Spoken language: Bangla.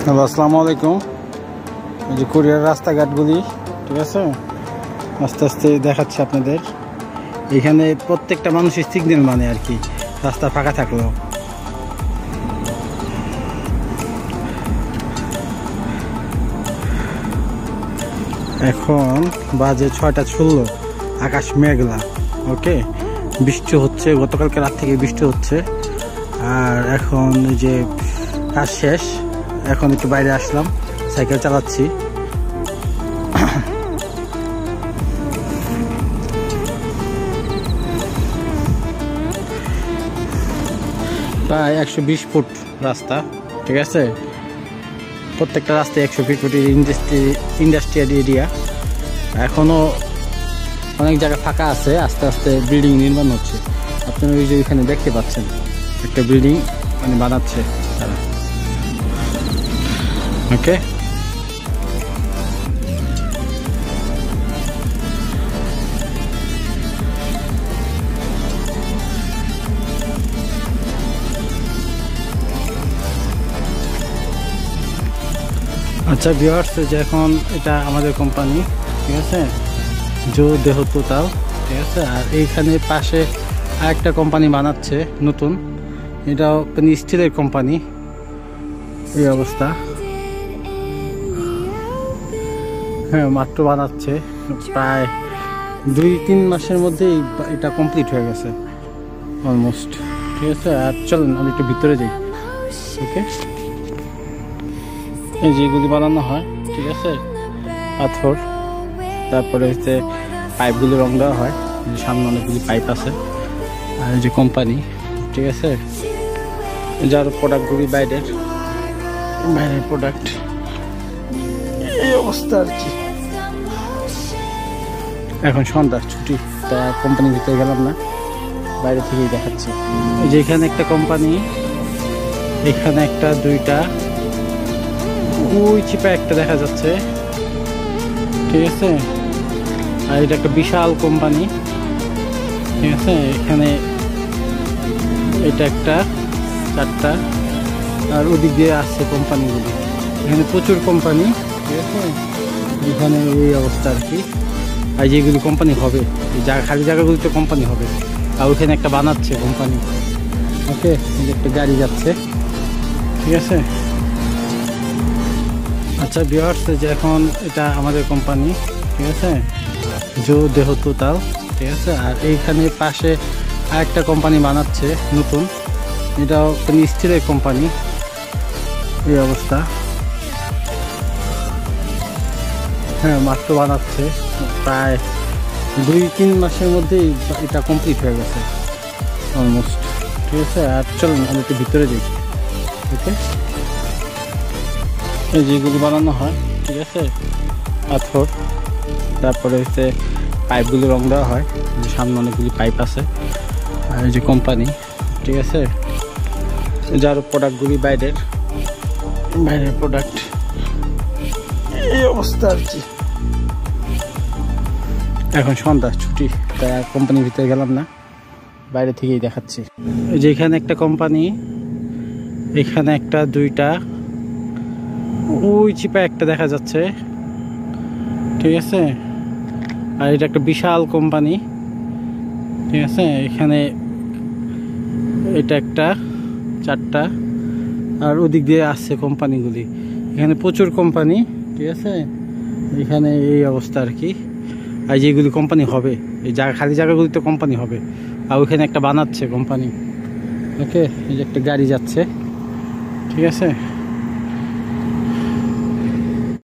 হ্যালো, আসসালামু আলাইকুম। এই যে কোরিয়ার রাস্তাঘাটগুলি, ঠিক আছে, আস্তে আস্তে দেখাচ্ছি আপনাদের। এখানে প্রত্যেকটা মানুষের সিগন্যাল মানে আর কি, রাস্তা ফাঁকা থাকলেও। এখন বাজে 6:16, আকাশ মেঘলা। ওকে, বৃষ্টি হচ্ছে, গতকালকে রাত থেকে বৃষ্টি হচ্ছে। আর এখন যে কাজ শেষ, এখন একটু বাইরে আসলাম, সাইকেল চালাচ্ছি। প্রায় 120 ফুট রাস্তা, ঠিক আছে। প্রত্যেকটা রাস্তায় 120 ফুটের ইন্ডাস্ট্রিয়াল এরিয়া। এখনো অনেক জায়গা ফাঁকা আছে, আস্তে আস্তে বিল্ডিং নির্মাণ হচ্ছে। আপনারা ওই যে এখানে দেখতে পাচ্ছেন একটা বিল্ডিং মানে বানাচ্ছে তারা। ওকে, আচ্ছা ভিউয়ার্স, যে এখন এটা আমাদের কোম্পানি, ঠিক আছে, জো দেহ তোতাল, ঠিক আছে। আর এইখানে পাশে আরেকটা কোম্পানি বানাচ্ছে নতুন, এটাও স্টিলের কোম্পানি। এই অবস্থা, হ্যাঁ, মাত্র বানাচ্ছে, প্রায় 2-3 মাসের মধ্যেই এটা কমপ্লিট হয়ে গেছে অলমোস্ট, ঠিক আছে। আর চলুন আমি একটু ভিতরে যাই। ওকে, এই যেগুলি বানানো হয়, ঠিক আছে, পাথর, তারপরে হচ্ছে পাইপগুলি রং দেওয়া হয়। সামনে অনেকগুলি পাইপ আছে। আর এই যে কোম্পানি, ঠিক আছে, যার প্রোডাক্টগুলি বাইরের প্রোডাক্ট। এই অবস্থা আর কি। এখন সন্ধ্যা, ছুটি, তা কোম্পানির ভিতরে গেলাম না, বাইরে থেকেই দেখাচ্ছি। এই যে এখানে একটা কোম্পানি, এখানে একটা, দুইটা, ওই চিপা একটা দেখা যাচ্ছে, ঠিক আছে। আর এটা একটা বিশাল কোম্পানি, ঠিক আছে। এখানে এটা একটা, 4টা, আর ওদিক দিয়ে আসছে কোম্পানিগুলি। এখানে প্রচুর কোম্পানি, ঠিক আছে। এখানে এই অবস্থা আর কি। আর যেগুলি কোম্পানি হবে, এই খালি জায়গাগুলিতে কোম্পানি হবে। আর ওখানে একটা বানাচ্ছে কোম্পানি। ওকে, একটা গাড়ি যাচ্ছে, ঠিক আছে। আচ্ছা ভিউয়ার্স, যে এখন এটা আমাদের কোম্পানি, ঠিক আছে, জো দেহ তোতাল, ঠিক আছে। আর এইখানে পাশে আরেকটা কোম্পানি বানাচ্ছে নতুন, এটাও স্টিলের কোম্পানি। এই অবস্থা, হ্যাঁ, মাত্র বানাচ্ছে, প্রায় 2-3 মাসের মধ্যেই এটা কমপ্লিট হয়ে গেছে অলমোস্ট, ঠিক আছে। আর চলুন আমি একটু ভিতরে যাই। ওকে, এই যেগুলি বানানো হয়, ঠিক আছে, পাথর, তারপরে হচ্ছে পাইপগুলি রং দেওয়া হয়। সামনে অনেকগুলি পাইপ আছে। আর এই যে কোম্পানি, ঠিক আছে, যার প্রোডাক্টগুলি বাইরের প্রোডাক্ট। এই অবস্থা আর কি। এখন সন্ধ্যা, ছুটি, তাই কোম্পানির ভিতরে গেলাম না, বাইরে থেকেই দেখাচ্ছি। এই যে এখানে একটা কোম্পানি, এখানে একটা, দুইটা, ওই চিপা একটা দেখা যাচ্ছে, ঠিক আছে। আর এটা একটা বিশাল কোম্পানি, ঠিক আছে। এখানে এটা একটা, 4টা, আর ওদিক দিয়ে আসছে কোম্পানিগুলি। এখানে প্রচুর কোম্পানি, ঠিক আছে। এখানে এই অবস্থা আর কি। আর যেগুলি কোম্পানি হবে, এই খালি জায়গাগুলিতে কোম্পানি হবে। আর ওইখানে একটা বানাচ্ছে কোম্পানি। ওকে, এই যে একটা গাড়ি যাচ্ছে, ঠিক আছে।